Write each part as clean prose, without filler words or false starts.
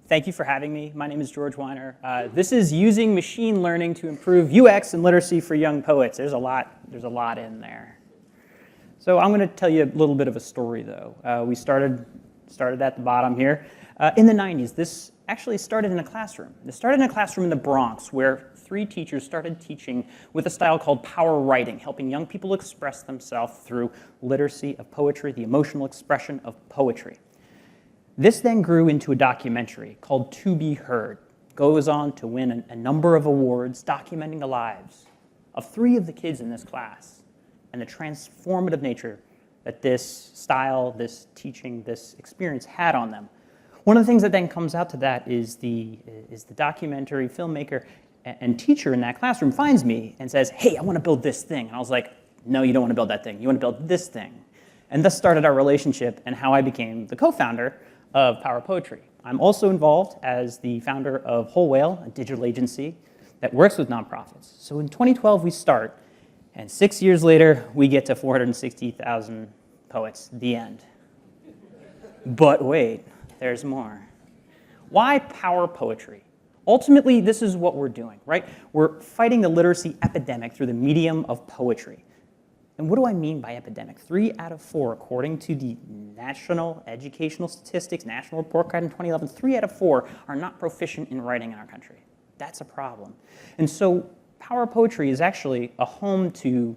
Thank you for having me. My name is George Weiner. This is using machine learning to improve UX and literacy for young poets. There's a lot in there. So I'm going to tell you a little bit of a story, though. We started at the bottom here. In the 90s, this actually started in a classroom. This started in a classroom in the Bronx where 3 teachers started teaching with a style called power writing, helping young people express themselves through literacy of poetry, the emotional expression of poetry. This then grew into a documentary called To Be Heard. Goes on to win a number of awards documenting the lives of 3 of the kids in this class and the transformative nature that this style, this teaching, this experience had on them. One of the things that then comes out to that is the documentary filmmaker and teacher in that classroom finds me and says, hey, I want to build this thing. And I was like, no, you don't want to build that thing. You want to build this thing. And thus started our relationship and how I became the co-founder of Power Poetry. I'm also involved as the founder of Whole Whale, a digital agency that works with nonprofits. So in 2012 we start, and 6 years later we get to 460,000 poets, the end. But wait, there's more. Why Power Poetry? Ultimately, this is what we're doing, right? We're fighting the literacy epidemic through the medium of poetry. And what do I mean by epidemic? 3 out of 4, according to the National Educational Statistics, National Report Card in 2011, 3 out of 4 are not proficient in writing in our country. That's a problem. And so Power Poetry is actually a home to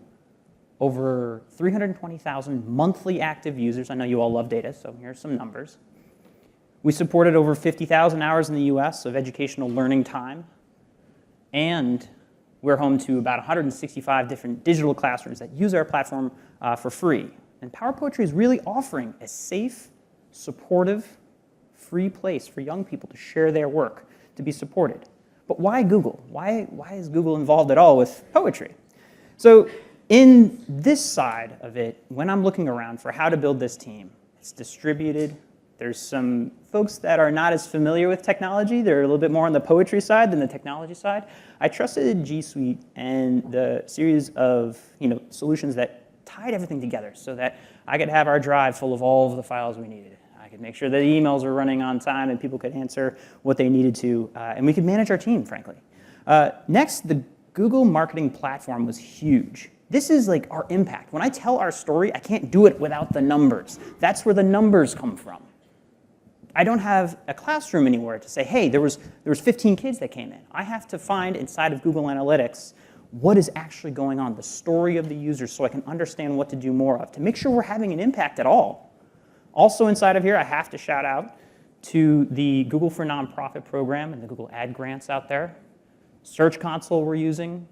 over 320,000 monthly active users. I know you all love data, so here's some numbers. We supported over 50,000 hours in the US of educational learning time, and we're home to about 165 different digital classrooms that use our platform for free. And Power Poetry is really offering a safe, supportive, free place for young people to share their work, to be supported. But why Google? Why is Google involved at all with poetry? So in this side of it, when I'm looking around for how to build this team, it's distributed. There's some folks that are not as familiar with technology. They're a little bit more on the poetry side than the technology side. I trusted G Suite and the series of solutions that tied everything together so that I could have our drive full of all of the files we needed. I could make sure that the emails were running on time and people could answer what they needed to, and we could manage our team, frankly. Next, the Google Marketing Platform was huge. This is like our impact. When I tell our story, I can't do it without the numbers. That's where the numbers come from. I don't have a classroom anywhere to say, hey, there was 15 kids that came in. I have to find inside of Google Analytics what is actually going on, the story of the user, so I can understand what to do more of, to make sure we're having an impact at all. Also inside of here, I have to shout out to the Google for Nonprofit program and the Google Ad Grants out there, Search Console we're using,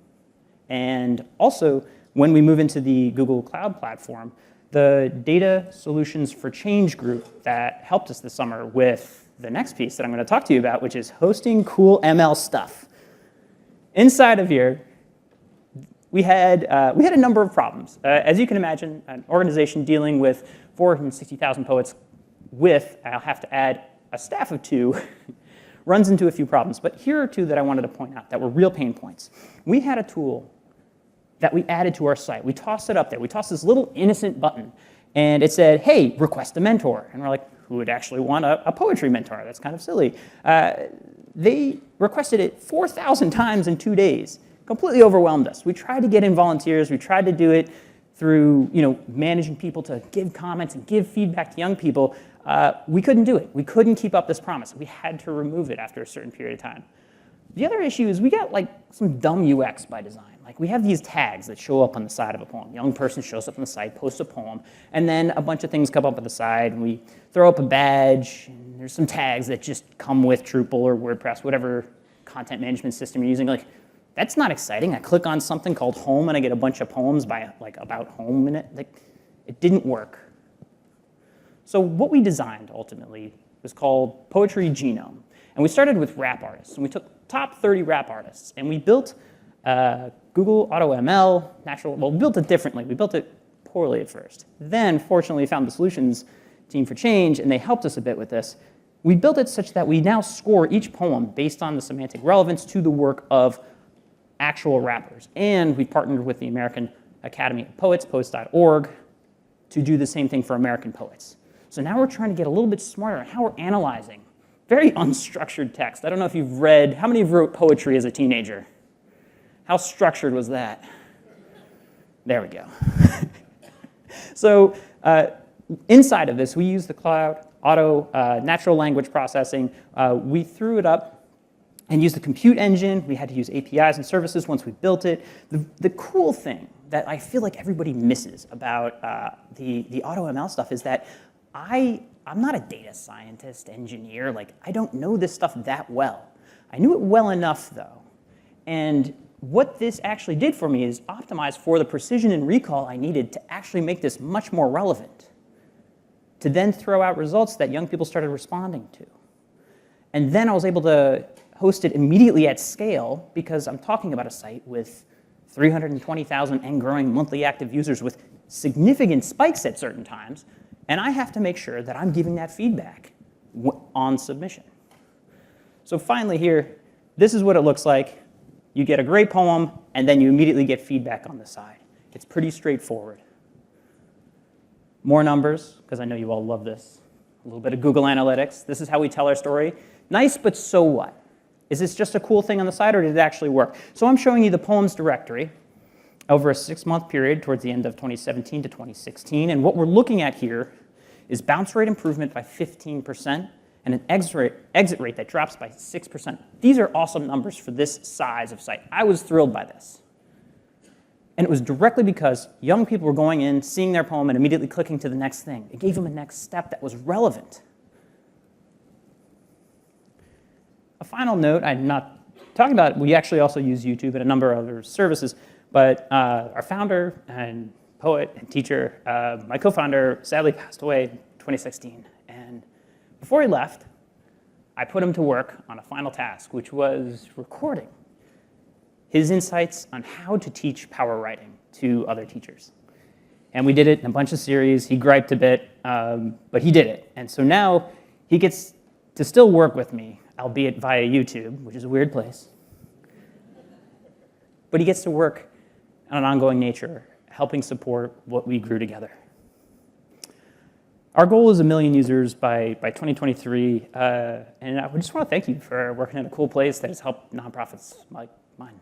and also when we move into the Google Cloud Platform, the Data Solutions for Change group that helped us this summer with the next piece that I'm going to talk to you about, which is hosting cool ML stuff. Inside of here, we had a number of problems. As you can imagine, an organization dealing with 460,000 poets with, I'll have to add, a staff of 2, runs into a few problems. But here are 2 that I wanted to point out that were real pain points. We had a tool that we added to our site. We tossed it up there. We tossed this little innocent button, and it said, hey, request a mentor. And we're like, who would actually want a poetry mentor? That's kind of silly. They requested it 4,000 times in 2 days. Completely overwhelmed us. We tried to get in volunteers. We tried to do it through managing people to give comments and give feedback to young people. We couldn't do it. We couldn't keep up this promise. We had to remove it after a certain period of time. The other issue is we got some dumb UX by design. We have these tags that show up on the side of a poem. Young person shows up on the site, posts a poem, and then a bunch of things come up on the side, and we throw up a badge, and there's some tags that just come with Drupal or WordPress, whatever content management system you're using. That's not exciting. I click on something called home, and I get a bunch of poems by about home in it. It didn't work. So what we designed ultimately was called Poetry Genome, and we started with rap artists, and we took top 30 rap artists, and we built Google AutoML, we built it differently. We built it poorly at first. Then, fortunately, we found the solutions team for change, and they helped us a bit with this. We built it such that we now score each poem based on the semantic relevance to the work of actual rappers. And we partnered with the American Academy of Poets, poets.org, to do the same thing for American poets. So now we're trying to get a little bit smarter on how we're analyzing very unstructured text. I don't know if you've read, how many of you wrote poetry as a teenager? How structured was that? There we go. So inside of this, we use the cloud, natural language processing. We threw it up and used the compute engine. We had to use APIs and services once we built it. The cool thing that I feel like everybody misses about the AutoML stuff is that I'm not a data scientist, engineer. Like, I don't know this stuff that well. I knew it well enough, though. And what this actually did for me is optimize for the precision and recall I needed to actually make this much more relevant, to then throw out results that young people started responding to. And then I was able to host it immediately at scale because I'm talking about a site with 320,000 and growing monthly active users with significant spikes at certain times, and I have to make sure that I'm giving that feedback on submission. So finally here, this is what it looks like. You get a great poem, and then you immediately get feedback on the side. It's pretty straightforward. More numbers, because I know you all love this. A little bit of Google Analytics. This is how we tell our story. Nice, but so what? Is this just a cool thing on the side, or did it actually work? So I'm showing you the poems directory over a 6-month period towards the end of 2017 to 2016. And what we're looking at here is bounce rate improvement by 15% and an exit rate that drops by 6%. These are awesome numbers for this size of site. I was thrilled by this. And it was directly because young people were going in, seeing their poem, and immediately clicking to the next thing. It gave them a next step that was relevant. A final note, I'm not talking about, we actually also use YouTube and a number of other services, but our founder and poet and teacher, my co-founder, sadly passed away in 2016. And before he left, I put him to work on a final task, which was recording his insights on how to teach power writing to other teachers. And we did it in a bunch of series. He griped a bit, but he did it. And so now he gets to still work with me, albeit via YouTube, which is a weird place. But he gets to work on an ongoing nature, helping support what we grew together. Our goal is 1 million users by 2023, and I just want to thank you for working in a cool place that has helped nonprofits like mine.